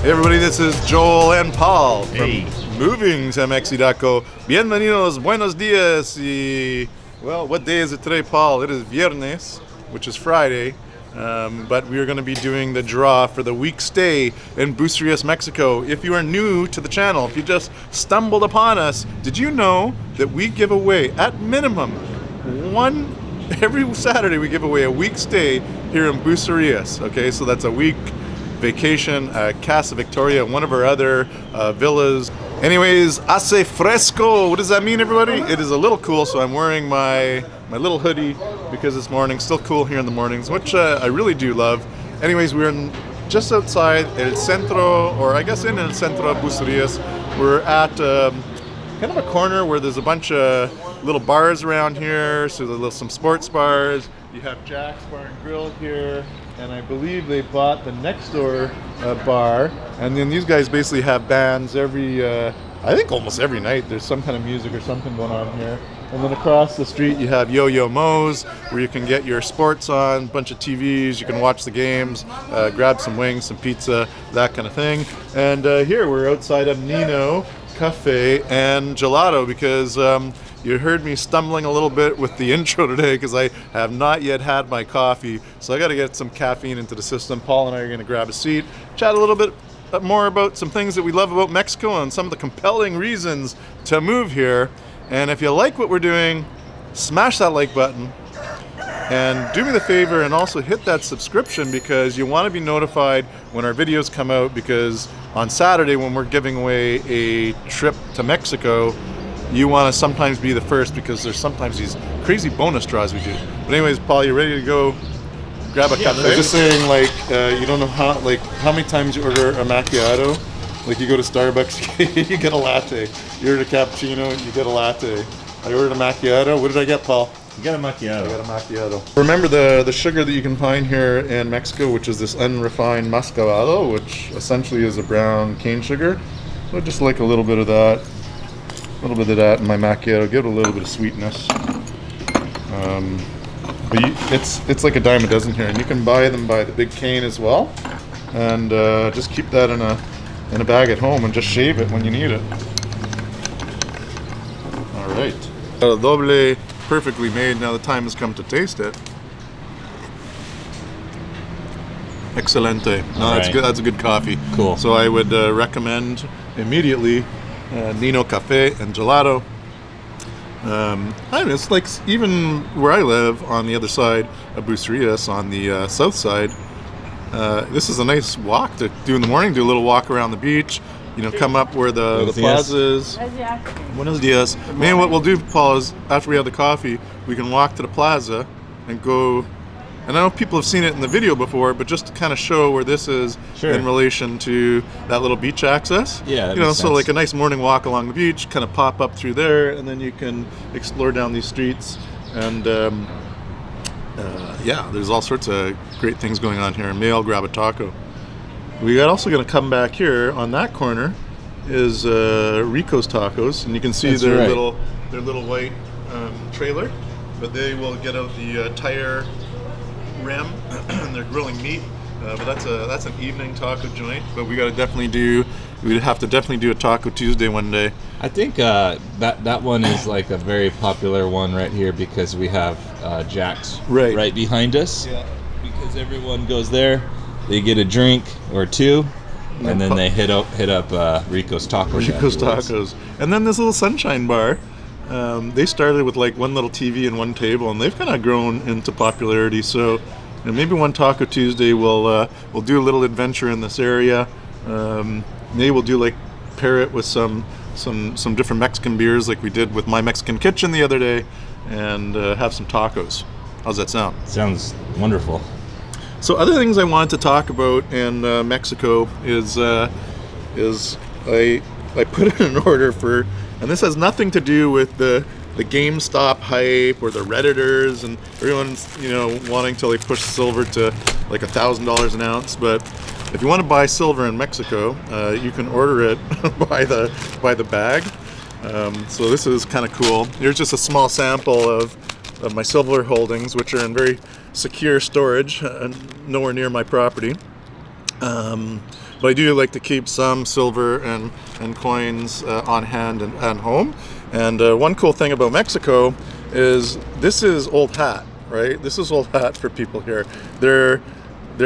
Hey everybody, this is Joel and Paul from Hey. Moving to Mexico. Bienvenidos, buenos dias. Y, well, what day is it today, Paul? It is Viernes, which is Friday. But we are going to be doing the draw for the week stay in Bucerias, Mexico. If you are new to the channel, if you just stumbled upon us, did you know that we give away, at minimum, every Saturday we give away a week stay here in Bucerias. Okay, so that's a week vacation at Casa Victoria, one of our other villas. Anyways, Hace Fresco. What does that mean, everybody? It is a little cool, so I'm wearing my little hoodie because it's morning. Still cool here in the mornings, which I really do love. Anyways, we're just outside El Centro, or I guess in El Centro of Bucerias. We're at kind of a corner where there's a bunch of little bars around here. So there's some sports bars. You have Jack's Bar and Grill here, and I believe they bought the next door bar. And then these guys basically have bands every, I think almost every night. There's some kind of music or something going on here. And then across the street you have Yo-Yo Mo's, where you can get your sports on, bunch of TVs, you can watch the games, grab some wings, some pizza, that kind of thing. And here we're outside of Nino Cafe and Gelato because you heard me stumbling a little bit with the intro today because I have not yet had my coffee, so I got to get some caffeine into the system. Paul and I are going to grab a seat, chat a little bit more about some things that we love about Mexico and some of the compelling reasons to move here. And if you like what we're doing, smash that like button and do me the favor and also hit that subscription because you want to be notified when our videos come out, because on Saturday when we're giving away a trip to Mexico, you want to sometimes be the first because there's sometimes these crazy bonus draws we do. But anyways, Paul, you ready to go grab a cafe? I was just saying, like, you don't know how many times you order a macchiato. Like, you go to Starbucks, you get a latte. You order a cappuccino, you get a latte. I ordered a macchiato. What did I get, Paul? You got a macchiato. I got a macchiato. Remember the sugar that you can find here in Mexico, which is this unrefined mascabado, which essentially is a brown cane sugar. So just like a little bit of that. A little bit of that in my macchiato, give it a little bit of sweetness. But it's like a dime a dozen here, and you can buy them by the big cane as well. And just keep that in a bag at home and just shave it when you need it. All right, doble, perfectly made. Now the time has come to taste it. Excelente. No, that's good. That's a good coffee. Cool. So I would recommend immediately Nino Cafe and Gelato. I mean, it's like even where I live on the other side of Bucerias, on the south side. This is a nice walk to do in the morning. Do a little walk around the beach. You know, come up where the plaza is. Buenos dias. Maybe what we'll do, Paul, is after we have the coffee, we can walk to the plaza and go. And I know people have seen it in the video before, but just to kind of show where this is in relation to that little beach access. Yeah, you know, so like a nice morning walk along the beach, kind of pop up through there, and then you can explore down these streets. And yeah, there's all sorts of great things going on here. Maybe I'll grab a taco. We are also going to come back here on that corner is Rico's Tacos, and you can see their little white trailer, but they will get out the tire rim and they're grilling meat, but that's an evening taco joint. But we'd have to definitely do a Taco Tuesday one day. I think that one is like a very popular one right here because we have Jack's right behind us. Yeah. Because everyone goes there, they get a drink or two, and then they hit up Rico's Tacos. Rico's Tacos, and then this little Sunshine Bar. They started with like one little TV and one table, and they've kind of grown into popularity. So, maybe one Taco Tuesday we'll do a little adventure in this area. Maybe we'll do like pair it with some different Mexican beers, like we did with My Mexican Kitchen the other day, and have some tacos. How's that sound? Sounds wonderful. So, other things I wanted to talk about in Mexico is I put in an order for. And this has nothing to do with the GameStop hype or the Redditors and everyone's, wanting to like push silver to like $1,000 an ounce. But if you want to buy silver in Mexico, you can order it by the bag. So this is kind of cool. Here's just a small sample of my silver holdings, which are in very secure storage, nowhere near my property. But I do like to keep some silver and coins on hand and home. And one cool thing about Mexico is this is old hat, right? This is old hat for people here. They're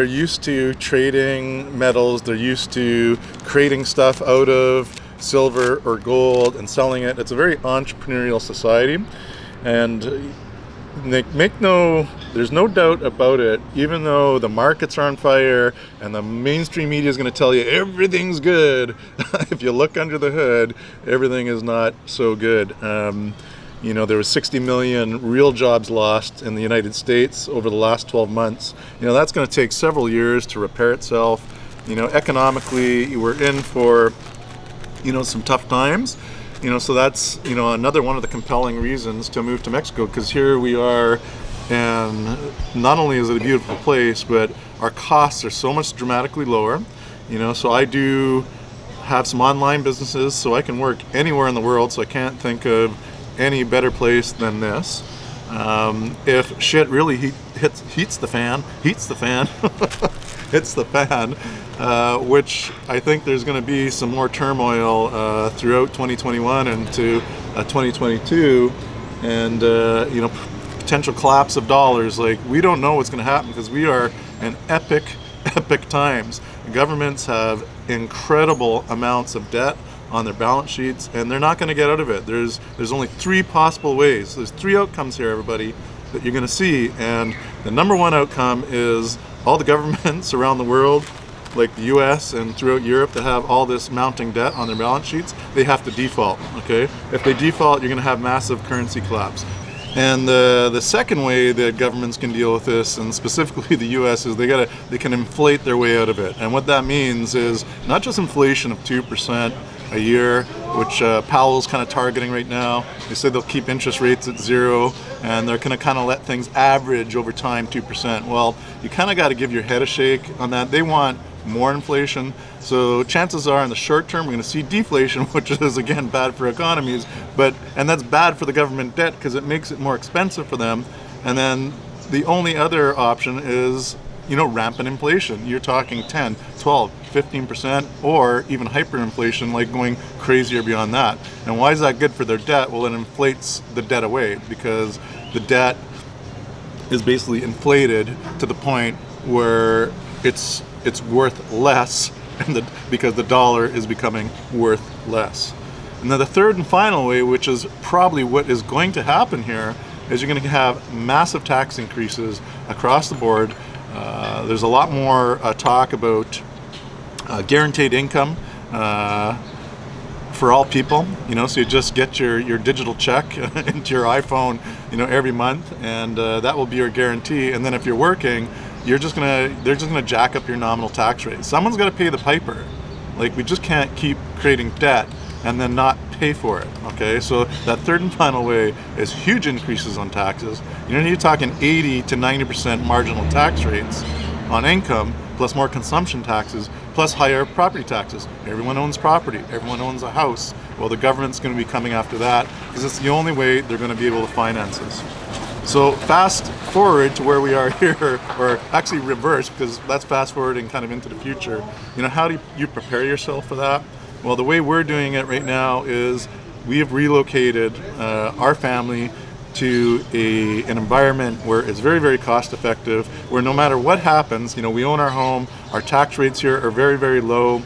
used to trading metals. They're used to creating stuff out of silver or gold and selling it. It's a very entrepreneurial society, and there's no doubt about it. Even though the markets are on fire and the mainstream media is going to tell you everything's good, if you look under the hood, everything is not so good. There was 60 million real jobs lost in the United States over the last 12 months. That's going to take several years to repair itself. Economically, we're in for, some tough times. So that's, another one of the compelling reasons to move to Mexico, because here we are, and not only is it a beautiful place, but our costs are so much dramatically lower. So I do have some online businesses, so I can work anywhere in the world, so I can't think of any better place than this. If shit really hits the fan, which I think there's going to be some more turmoil throughout 2021 into 2022, and potential collapse of dollars. Like, we don't know what's going to happen because we are in epic times. Governments have incredible amounts of debt on their balance sheets, and they're not going to get out of it. There's only three possible ways. There's three outcomes here, everybody, that you're going to see, and the number one outcome is all the governments around the world, like the US and throughout Europe, that have all this mounting debt on their balance sheets, they have to default, okay? If they default, you're going to have massive currency collapse. And the second way that governments can deal with this, and specifically the US, is they can inflate their way out of it. And what that means is not just inflation of 2% a year, which Powell's kind of targeting right now. They said they'll keep interest rates at 0, and they're going to kind of let things average over time 2%. Well, you kind of got to give your head a shake on that. They want more inflation. So chances are in the short term we're going to see deflation, which is again bad for economies, and that's bad for the government debt because it makes it more expensive for them. And then the only other option is rampant inflation. You're talking 10, 12, 15%, or even hyperinflation, like going crazier beyond that. And why is that good for their debt? Well, it inflates the debt away because the debt is basically inflated to the point where it's worth less, because the dollar is becoming worth less. And then the third and final way, which is probably what is going to happen here, is you're going to have massive tax increases across the board. There's a lot more talk about guaranteed income for all people. So you just get your digital check into your iPhone, every month, and that will be your guarantee. And then if you're working, they're just gonna jack up your nominal tax rate. Someone's got to pay the piper. Like, we just can't keep creating debt and then not pay for it. Okay, so that third and final way is huge increases on taxes. You're talking 80 to 90% marginal tax rates on income, plus more consumption taxes, plus higher property taxes. Everyone owns property. Everyone owns a house. Well, the government's going to be coming after that because it's the only way they're going to be able to finance this. So fast forward to where we are here, or actually reverse, because that's fast forwarding kind of into the future. How do you prepare yourself for that? Well, the way we're doing it right now is we have relocated our family to an environment where it's very, very cost effective, where no matter what happens, we own our home, our tax rates here are very, very low.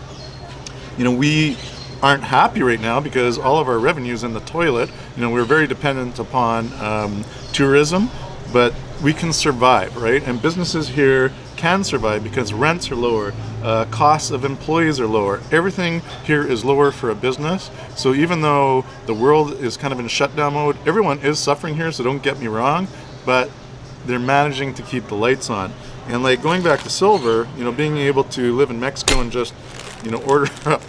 We aren't happy right now because all of our revenue is in the toilet. We're very dependent upon tourism, but we can survive, right? And businesses here can survive because rents are lower, costs of employees are lower. Everything here is lower for a business. So even though the world is kind of in shutdown mode, everyone is suffering here, so don't get me wrong, but they're managing to keep the lights on. And like going back to silver, being able to live in Mexico and just, order up,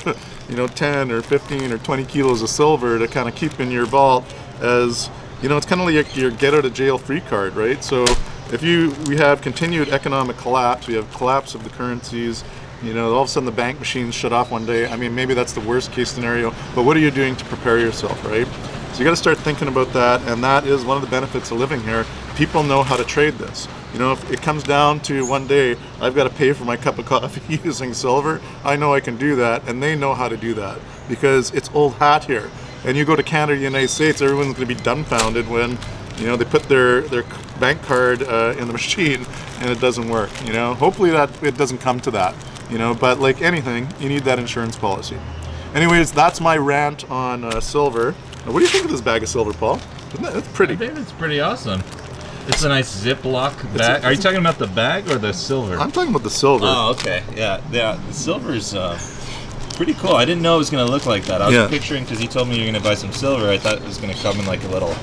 10 or 15 or 20 kilos of silver to kind of keep in your vault as, it's kind of like your get out of jail free card, right? So if we have continued economic collapse, we have collapse of the currencies, all of a sudden the bank machines shut off one day. I mean, maybe that's the worst case scenario, but what are you doing to prepare yourself, right? So you got to start thinking about that, and that is one of the benefits of living here, people know how to trade this. You know, if it comes down to one day I've got to pay for my cup of coffee using silver, I know I can do that, and they know how to do that because it's old hat here. And you go to Canada, United States, everyone's going to be dumbfounded when, you know, they put their bank card in the machine and it doesn't work. You know, hopefully that it doesn't come to that. You know, but like anything, you need that insurance policy. Anyways, that's my rant on silver. Now, what do you think of this bag of silver, Paul? It's pretty. I think it's pretty awesome. It's a nice Ziploc bag. Are you talking about the bag or the silver? I'm talking about the silver. Oh, okay. Yeah. The silver's pretty cool. I didn't know it was going to look like that. I was picturing, because he told me you're going to buy some silver, I thought it was going to come in like a little,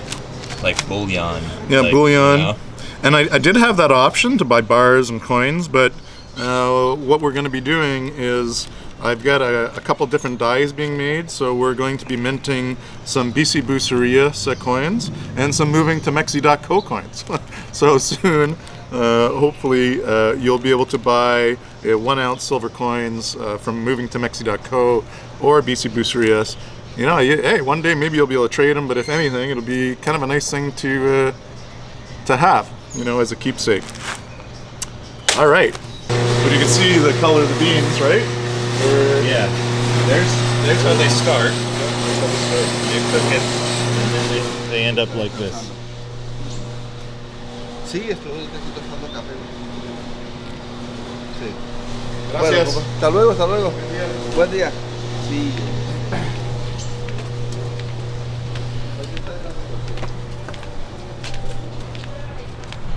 like bullion. Yeah, like, bullion. You know? And I did have that option to buy bars and coins, but what we're going to be doing is I've got a couple different dyes being made, so we're going to be minting some BC Bucerias coins and some moving to Mexi.co coins. So soon, hopefully, you'll be able to buy 1 ounce silver coins from moving to Mexi.co or BC Bucerias. You know, hey, one day maybe you'll be able to trade them, but if anything, it'll be kind of a nice thing to have, you know, as a keepsake. All right, but you can see the color of the beans, right? Yeah, there's how they start. You cook it, and then they end up like this. Sí, estoy tomando café. Sí. Gracias. Bueno, hasta luego, hasta luego. Buen día. Sí.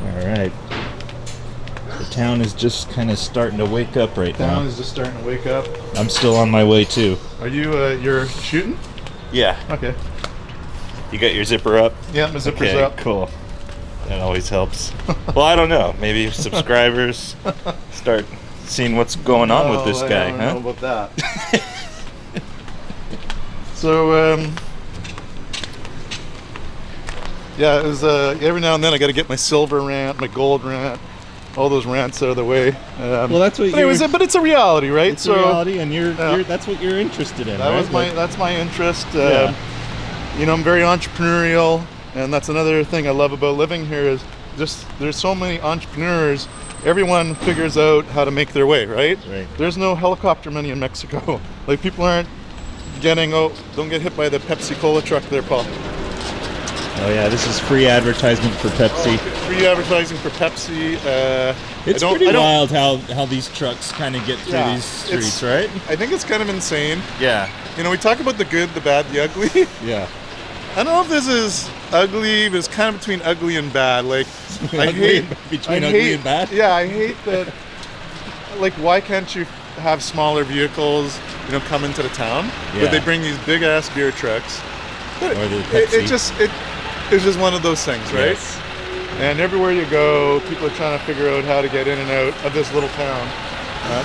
All right. The town is just kind of starting to wake up right now. Town is just starting to wake up. I'm still on my way too. Are you, you're shooting? Yeah. Okay. You got your zipper up? Yeah, my zipper's Okay, up. cool. That always helps. Well, I don't know. Maybe subscribers start seeing what's going on with this guy, I don't huh? know about that. So, yeah, it was, every now and then I got to get my silver rant, my gold rant, all those rants out of the way. Well, that's what but it's a reality, right? It's a reality, and you're that's what you're interested in. That right? was that's my interest. Yeah. You know, I'm very entrepreneurial, and that's another thing I love about living here is just there's so many entrepreneurs. Everyone figures out how to make their way, right? Right. There's no helicopter money in Mexico. Like people aren't getting don't get hit by the Pepsi Cola truck there, Paul. Oh yeah, this is free advertisement for Pepsi. Free advertising for Pepsi. It's pretty wild how these trucks kind of get through these streets, right? I think it's kind of insane. Yeah. You know, we talk about the good, the bad, the ugly. Yeah. I don't know if this is ugly, but it's kind of between ugly and bad. Like, I hate ugly and bad. Yeah, I hate that. Like, why can't you have smaller vehicles, you know, come into the town? Yeah. But they bring these big ass beer trucks. Or the Pepsi. It's just one of those things, right? Yes. And everywhere you go, people are trying to figure out how to get in and out of this little town.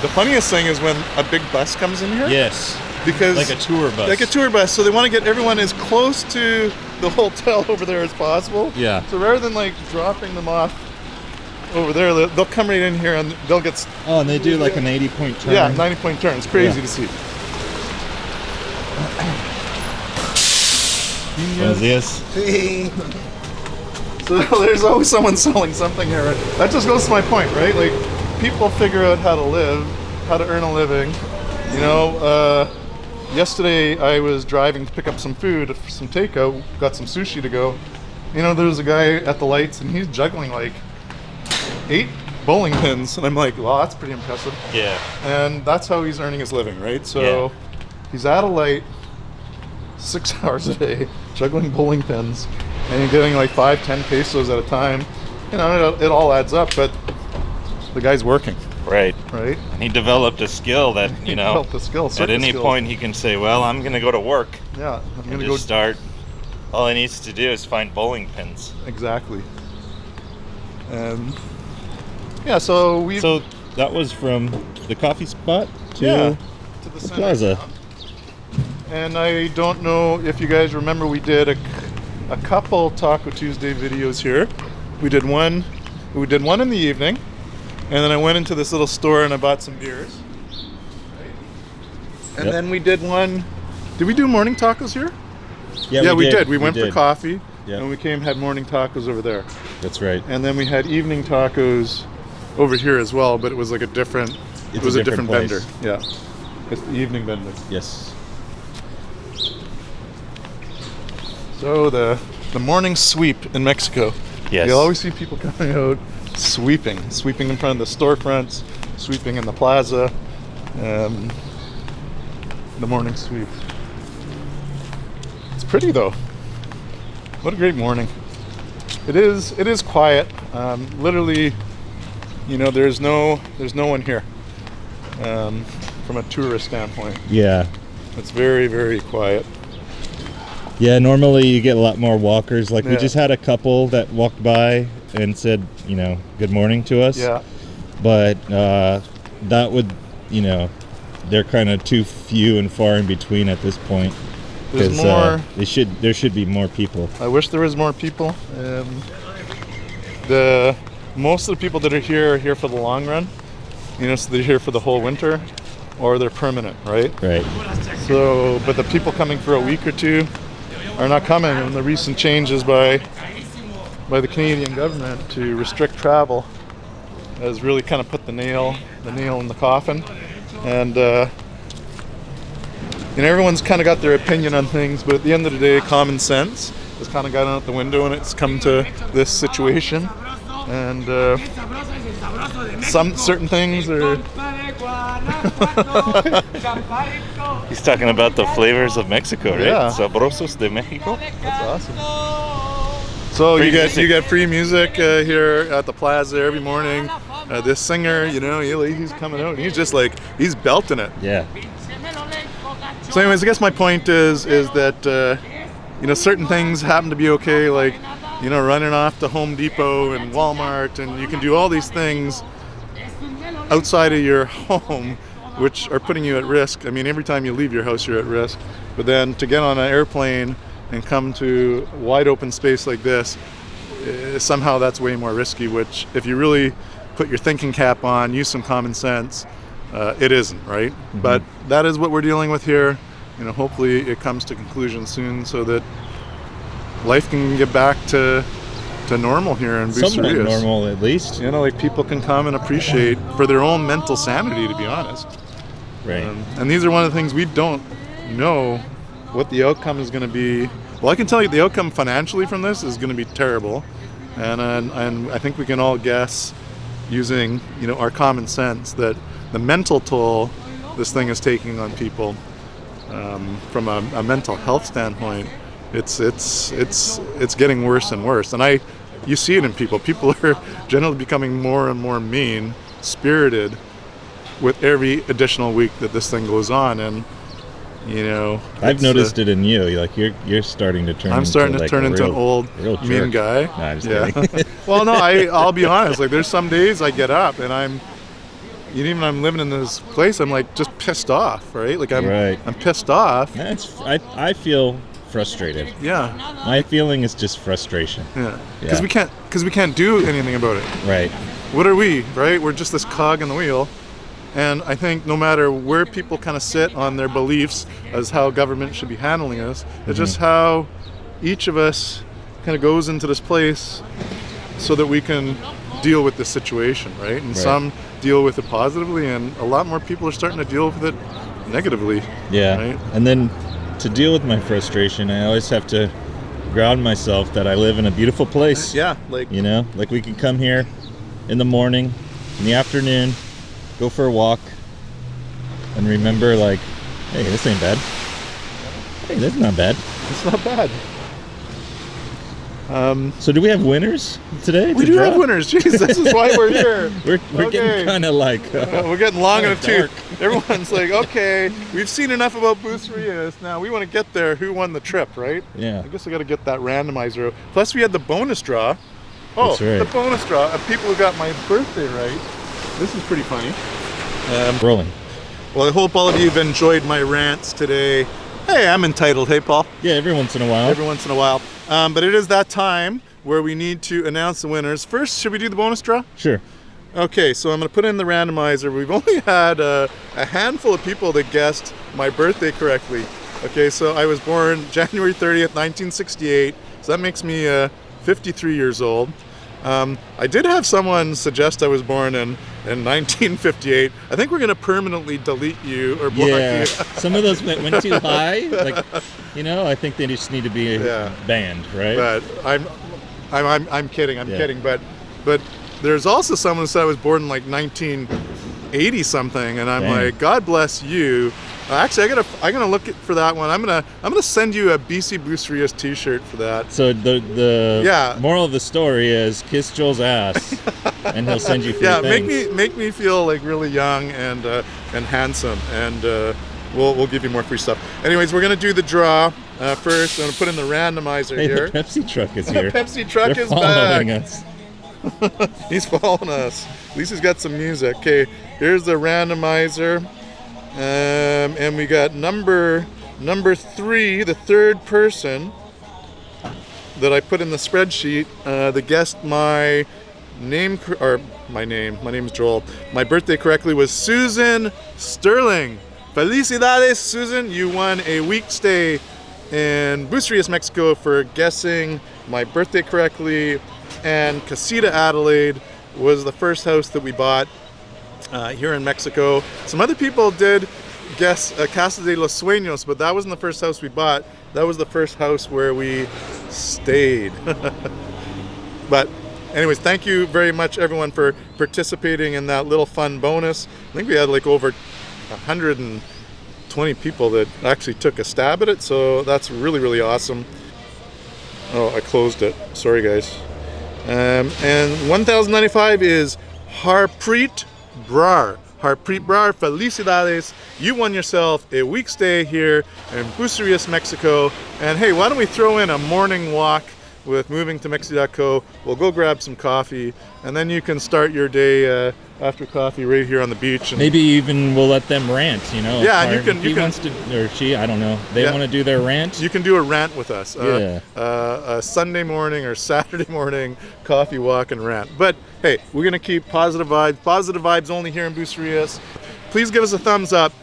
The funniest thing is when a big bus comes in here. Yes. Because like a tour bus. Like a tour bus. So they want to get everyone as close to the hotel over there as possible. Yeah. So rather than like dropping them off over there, they'll come right in here and they'll get... Oh, and they do like an 80-point turn. Yeah, 90-point turn. It's crazy to see. Buenos días. So there's always someone selling something here. Right? That just goes to my point, right? Like, people figure out how to live, how to earn a living. You know, yesterday I was driving to pick up some food, some takeout, got some sushi to go. You know, there's a guy at the lights and he's juggling like 8 bowling pins. And I'm like, wow, that's pretty impressive. Yeah. And that's how he's earning his living, right? So he's at a light 6 hours a day, juggling bowling pins, and you're getting like 5-10 pesos at a time. You know, it all adds up, but the guy's working. Right. Right? And he developed a skill that, you know, developed a skill, at any point he can say, well, I'm going to go to work. Yeah, I'm going to go start. All he needs to do is find bowling pins. Exactly. And yeah, so that was from the coffee spot to the plaza. And I don't know if you guys remember, we did a couple Taco Tuesday videos here. We did one in the evening, and then I went into this little store and I bought some beers. Right? And then we did one. Did we do morning tacos here? Yeah, we did. We went for coffee. Yeah. And we had morning tacos over there. That's right. And then we had evening tacos over here as well, but it was like a different. It was a different vendor. Yeah. It's the evening vendor. Yes. So the morning sweep in Mexico. Yes. You'll always see people coming out sweeping in front of the storefronts, sweeping in the plaza. The morning sweep. It's pretty though. What a great morning. It is quiet. Literally, there's no one here. From a tourist standpoint. Yeah. It's very, very quiet. Yeah, normally you get a lot more walkers. Like we Yeah. just had a couple that walked by and said, good morning to us. Yeah. But that would, they're kind of too few and far in between at this point. There's more. There should be more people. I wish there was more people. Most of the people that are here for the long run. So they're here for the whole winter, or they're permanent, right? Right. So, but the people coming for a week or two are not coming, and the recent changes by the Canadian government to restrict travel has really kind of put the nail in the coffin, and everyone's kind of got their opinion on things, but at the end of the day, common sense has kind of gone out the window, and it's come to this situation, and some certain things are. He's talking about the flavors of Mexico, right? Yeah. Sabrosos de Mexico. That's awesome. So you get free music here at the plaza every morning. This singer, he's coming out and he's just like he's belting it. Yeah. So, anyways, I guess my point is that certain things happen to be okay, like running off to Home Depot and Walmart, and you can do all these things outside of your home, which are putting you at risk. I mean, every time you leave your house, you're at risk. But then to get on an airplane and come to wide open space like this, somehow that's way more risky, which if you really put your thinking cap on, use some common sense, it isn't, right? Mm-hmm. But that is what we're dealing with here. Hopefully it comes to conclusion soon so that life can get back to normal here in Bucerias. Somewhat normal, at least. Like people can come and appreciate for their own mental sanity, to be honest. Right. And these are one of the things we don't know what the outcome is going to be. Well, I can tell you the outcome financially from this is going to be terrible, and I think we can all guess using our common sense that the mental toll this thing is taking on people from a mental health standpoint. It's getting worse and worse, and you see it in people. People are generally becoming more and more mean-spirited with every additional week that this thing goes on, and I've noticed it in you. Like you're starting to turn. I'm starting to turn into an old mean guy. Nah, I'm just kidding. Well, no, I'll be honest. Like there's some days I get up and I'm living in this place, I'm like just pissed off, right? Like I'm pissed off. I feel frustrated. Yeah. My feeling is just frustration. Yeah. Because we can't do anything about it. Right. What are we, right? We're just this cog in the wheel. And I think no matter where people kind of sit on their beliefs as how government should be handling us, it's just how each of us kind of goes into this place so that we can deal with this situation, right? And some deal with it positively, and a lot more people are starting to deal with it negatively. Yeah. Right? And then to deal with my frustration, I always have to ground myself that I live in a beautiful place. Yeah. Like we can come here in the morning, in the afternoon, go for a walk, and remember, like, hey, this ain't bad. Hey, that's not bad. It's not bad. So do we have winners today? We do have winners. Jeez, this is why we're here. We're getting kind of like... we're getting long in the tooth. Everyone's like, okay, we've seen enough about Bucerias. Now we want to get there. Who won the trip, right? Yeah. I guess I got to get that randomizer. Plus we had the bonus draw. Oh, That's right. The bonus draw of people who got my birthday right. This is pretty funny. Rolling. Well, I hope all of you have enjoyed my rants today. Hey, I'm entitled. Hey, Paul. Yeah, every once in a while. Every once in a while. But it is that time where we need to announce the winners. First, should we do the bonus draw? Sure. Okay, so I'm going to put in the randomizer. We've only had a handful of people that guessed my birthday correctly. Okay, so I was born January 30th, 1968. So that makes me 53 years old. I did have someone suggest I was born in 1958. I think we're going to permanently delete you or block you. Some of those went too high. Like, I think they just need to be banned, right? But I'm kidding. I'm kidding. But there's also someone who said I was born in like 1980 something, and I'm like, God bless you. Actually, I'm gonna look for that one. I'm gonna send you a BC Bucerias T-shirt for that. So the moral of the story is kiss Joel's ass, and he'll send you free things. make me feel like really young and handsome, and we'll give you more free stuff. Anyways, we're gonna do the draw first. I'm gonna put in the randomizer here. The Pepsi truck is here. The Pepsi truck They're is following back. us. He's following us. At least he's got some music. Okay, here's the randomizer. And we got number 3, the third person that I put in the spreadsheet. The guessed my name is Joel. My birthday correctly was Susan Sterling. Felicidades, Susan! You won a week stay in Bucerias, Mexico for guessing my birthday correctly. And Casita Adelaide was the first house that we bought here in Mexico. Some other people did guess Casa de los Sueños, but that wasn't the first house we bought. That was the first house where we stayed. But anyways, thank you very much everyone for participating in that little fun bonus. I think we had like over 120 people that actually took a stab at it, so that's really, really awesome. Oh, I closed it. Sorry guys. And 1095 is Harpreet Brar. Harpreet Brar, felicidades. You won yourself a week stay here in Bucerias, Mexico. And hey, why don't we throw in a morning walk with moving to Mexi.co. We'll go grab some coffee, and then you can start your day after coffee right here on the beach. And maybe even we'll let them rant, Yeah, and if he wants to, or she, I don't know. They want to do their rant. You can do a rant with us. A Sunday morning or Saturday morning coffee walk and rant. But hey, we're going to keep positive vibes only here in Bucerias. Please give us a thumbs up.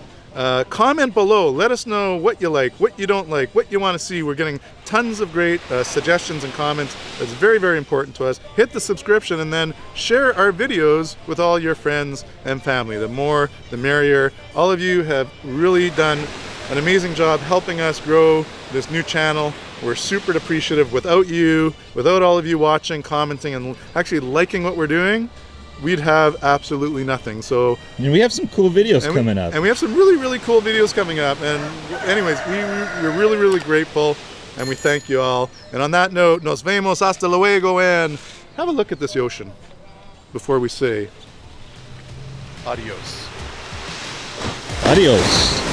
Comment below. Let us know what you like, what you don't like, what you want to see. We're getting tons of great suggestions and comments. That's very, very important to us. Hit the subscription and then share our videos with all your friends and family. The more, the merrier. All of you have really done an amazing job helping us grow this new channel. We're super appreciative. Without you, without all of you watching, commenting, and actually liking what we're doing, we'd have absolutely nothing. So and we have some cool videos coming up. And we have some really, really cool videos coming up. And anyways, we're really, really grateful, and we thank you all. And on that note, nos vemos, hasta luego, and have a look at this ocean before we say adios. Adios.